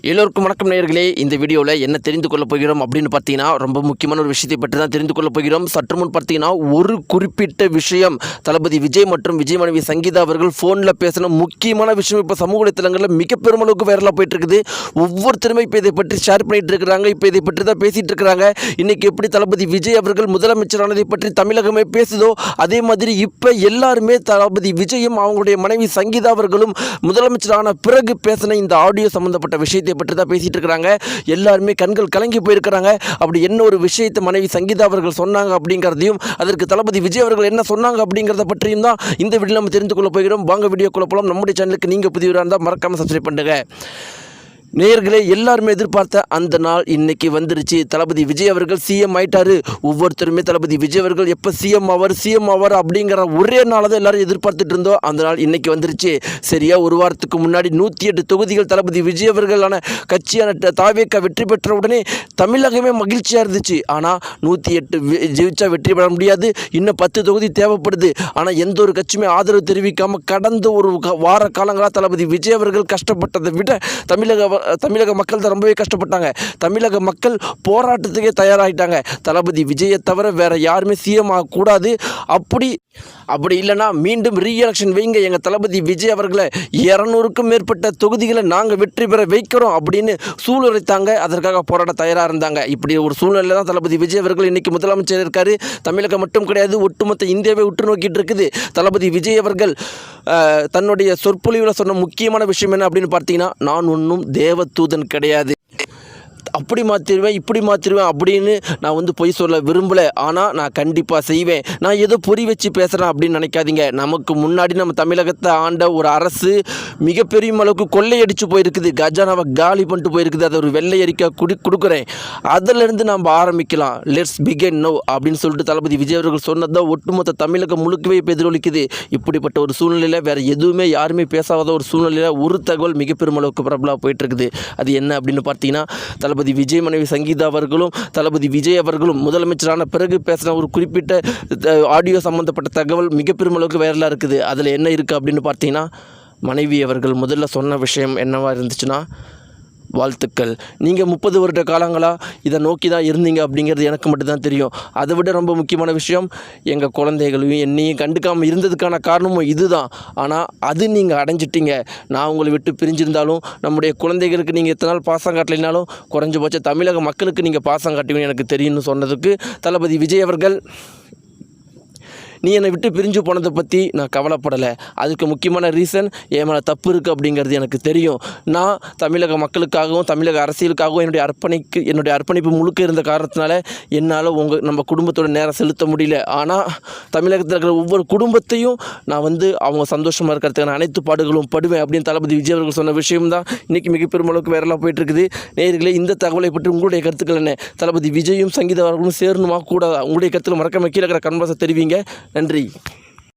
எல்லோருக்கும் வணக்கம் நேயர்களே. இந்த வீடியோவில் என்ன தெரிந்து கொள்ளப் போகிறோம் அப்படின்னு பார்த்தீங்கன்னா, ரொம்ப முக்கியமான ஒரு விஷயத்தை பற்றி தான் தெரிந்து கொள்ளப் போகிறோம். சற்று முன் பார்த்தீங்கன்னா, ஒரு குறிப்பிட்ட விஷயம் தளபதி விஜய் மற்றும் விஜய் மனைவி சங்கீதா அவர்கள் ஃபோனில் பேசின முக்கியமான விஷயம் இப்போ சமூக வலைத்தளங்களில் மிக பெருமளவுக்கு வைரலாக போயிட்டு இருக்குது. ஒவ்வொருத்தருமே இப்போ இதை பற்றி ஷேர் பண்ணிட்டு இருக்கிறாங்க. இப்போ இதை பற்றி தான் பேசிகிட்டு இருக்கிறாங்க. இன்றைக்கி எப்படி தளபதி விஜய் அவர்கள் முதலமைச்சரானதை பற்றி தமிழகமே பேசுதோ, அதே மாதிரி இப்போ எல்லாருமே தளபதி விஜயும் அவங்களுடைய மனைவி சங்கீதா அவர்களும் முதலமைச்சரான பிறகு பேசின இந்த ஆடியோ சம்பந்தப்பட்ட விஷயத்தை பற்றி தான் பேசிட்டு இருக்காங்க. எல்லாருமே கண்கள் கலங்கி போயிருக்கிறாங்க. அப்படி என்ன ஒரு விஷயத்தை மனைவி சங்கீதா அவர்கள் சொன்னாங்க அப்படிங்கிறதையும், அதற்கு தளபதி விஜய் அவர்கள் என்ன சொன்னாங்க அப்படிங்கிறத பற்றியும் தான் இந்த வீடியோ நம்ம தெரிந்து கொள்ள போகிறோம். வாங்க வீடியோக்குள்ள போகலாம். நம்முடைய சேனலுக்கு நீங்கள் புதியவராக இருந்தால் மறக்காமல் சப்ஸ்கிரைப் பண்ணுங்க. நேயர்களே, எல்லாருமே எதிர்பார்த்த அந்த நாள் இன்னைக்கு வந்துருச்சு. தளபதி விஜய் அவர்கள் சிஎம் ஆயிட்டாரு. ஒவ்வொருத்தருமே தளபதி விஜய் அவர்கள் எப்போ சிஎம் ஆவார் அப்படிங்கிற ஒரே நாளை தான் எல்லாரும் எதிர்பார்த்துட்டு இருந்தோம். அந்த நாள் இன்னைக்கு வந்துருச்சு. சரியா ஒரு வாரத்துக்கு முன்னாடி 108 தொகுதிகள் தளபதி விஜய் அவர்களான கட்சியான தாவேகா வெற்றி பெற்ற உடனே தமிழகமே மகிழ்ச்சியாக இருந்துச்சு. ஆனால் 108 ஜெயிச்சா வெற்றி பெற முடியாது, இன்னும் 10 தொகுதி தேவைப்படுது. ஆனால் எந்த ஒரு கட்சியுமே ஆதரவு தெரிவிக்காமல் கடந்த ஒரு வார காலங்களாக தளபதி விஜய் அவர்கள் கஷ்டப்பட்டதை விட தமிழக மக்கள் தான் ரொம்பவே கஷ்டப்பட்டாங்க. தமிழக மக்கள் போராட்டத்துக்கே தயாராகிட்டாங்க. தளபதி விஜயை தவிர வேற யாருமே சிஎம் ஆகக்கூடாது, அப்படி இல்லைனா மீண்டும் ரீஎலெக்ஷன் வைங்க, எங்கள் தளபதி விஜய் அவர்களை 200க்கும் மேற்பட்ட தொகுதிகளை நாங்கள் வெற்றி பெற வைக்கிறோம் அப்படின்னு சூளுரைத்தாங்க. அதற்காக போராட தயாராக இருந்தாங்க. இப்படி ஒரு சூழ்நிலை தான் தளபதி விஜய் அவர்கள் இன்றைக்கி முதலமைச்சர் இருக்கார். தமிழகம் மட்டும் கிடையாது, ஒட்டுமொத்த இந்தியாவை உற்று நோக்கிட்டு இருக்குது. தளபதி விஜய் அவர்கள் தன்னுடைய சொற்பொழிவில் சொன்ன முக்கியமான விஷயம் என்ன அப்படின்னு பார்த்தீங்கன்னா, நான் ஒன்றும் தேவதூதன் கிடையாது, அப்படி மாற்றிடுவேன் இப்படி மாற்றிடுவேன் அப்படின்னு நான் பொய் சொல்ல விரும்பலை. ஆனால் நான் கண்டிப்பாக செய்வேன். நான் ஏதோ பொறி வச்சு பேசுகிறேன் அப்படின்னு நினைக்காதீங்க. நமக்கு முன்னாடி நம்ம தமிழகத்தை ஆண்ட ஒரு அரசு மிகப்பெரிய அளவுக்கு கொள்ளையடிச்சு போயிருக்குது. கஜானாவை காலி பண்ணிட்டு போயிருக்குது. அதை ஒரு வெள்ளை அறிக்கை கொடுக்குறேன், அதிலிருந்து நம்ம ஆரம்பிக்கலாம். லெட்ஸ் பிகின் நோ அப்படின்னு சொல்லிட்டு தளபதி விஜய் அவர்கள் சொன்னதான் ஒட்டுமொத்த தமிழகம் முழுக்கவே இப்போ எதிரொலிக்குது. இப்படிப்பட்ட ஒரு சூழ்நிலையில் வேறு எதுவுமே யாருமே பேசாத ஒரு சூழ்நிலையில் ஒரு தகவல் மிகப்பெரும் அளவுக்கு பிரபலமாக போயிட்டுருக்குது. அது என்ன அப்படின்னு பார்த்தீங்கன்னா, தளபதி விஜய் மனைவி சங்கீதா அவர்களும் தளபதி விஜய் அவர்களும் முதலமைச்சரான பிறகு பேசின ஒரு குறிப்பிட்ட ஆடியோ சம்மந்தப்பட்ட தகவல் மிகப்பெரும் அளவுக்கு வைரலாக இருக்குது. அதில் என்ன இருக்குது அப்படின்னு பார்த்தீங்கன்னா, மனைவி அவர்கள் முதல்ல சொன்ன விஷயம் என்னவாக இருந்துச்சுன்னா, வாழ்த்துக்கள், நீங்கள் 30 வருட காலங்களாக இதை நோக்கி தான் இருந்தீங்க அப்படிங்கிறது எனக்கு மட்டும்தான் தெரியும். அதை விட ரொம்ப முக்கியமான விஷயம், எங்கள் குழந்தைகளையும் என்னையும் கண்டுக்காமல் இருந்ததுக்கான காரணமும் இதுதான். ஆனால் அது நீங்கள் அடைஞ்சிட்டீங்க. நான் உங்களை விட்டு பிரிஞ்சிருந்தாலும் நம்முடைய குழந்தைகளுக்கு நீங்கள் எத்தனை நாள் பாசம் காட்டலைனாலும் குறைஞ்சபட்சம் தமிழக மக்களுக்கு நீங்கள் பாசம் காட்டுவீங்கன்னு எனக்கு தெரியும்னு சொன்னதுக்கு தளபதி விஜய் அவர்கள், நீ என்னை விட்டு பிரிஞ்சு போனதை பற்றி நான் கவலைப்படலை. அதுக்கு முக்கியமான ரீசன் என் மேலே தப்பு இருக்குது அப்படிங்கிறது எனக்கு தெரியும். நான் தமிழக மக்களுக்காகவும் தமிழக அரசியலுக்காகவும் என்னுடைய அர்ப்பணிப்பு முழுக்க இருந்த காரணத்தினால என்னால் நம்ம குடும்பத்தோட நேரம் செலுத்த முடியல. ஆனால் தமிழகத்தில் இருக்கிற ஒவ்வொரு குடும்பத்தையும் நான் அவங்க சந்தோஷமாக இருக்கிறதுக்கான அனைத்து பாடுகளும் படுவேன் அப்படின்னு தளபதி விஜய் அவர்கள் சொன்ன விஷயம் தான் இன்றைக்கி மிக பெருமளவுக்கு வைரலாக போயிட்டுருக்குது. நேயர்களே, இந்த தகவலை பற்றி உங்களுடைய கருத்துக்கள் என்ன? தளபதி விஜயும் சங்கீதா அவர்களும் சேரணுமா கூடாதா? உங்களுடைய கருத்துக்கள் மறக்காம கீழே இருக்கிற கன்வர்ஸை தெரிவிங்க. நன்றி.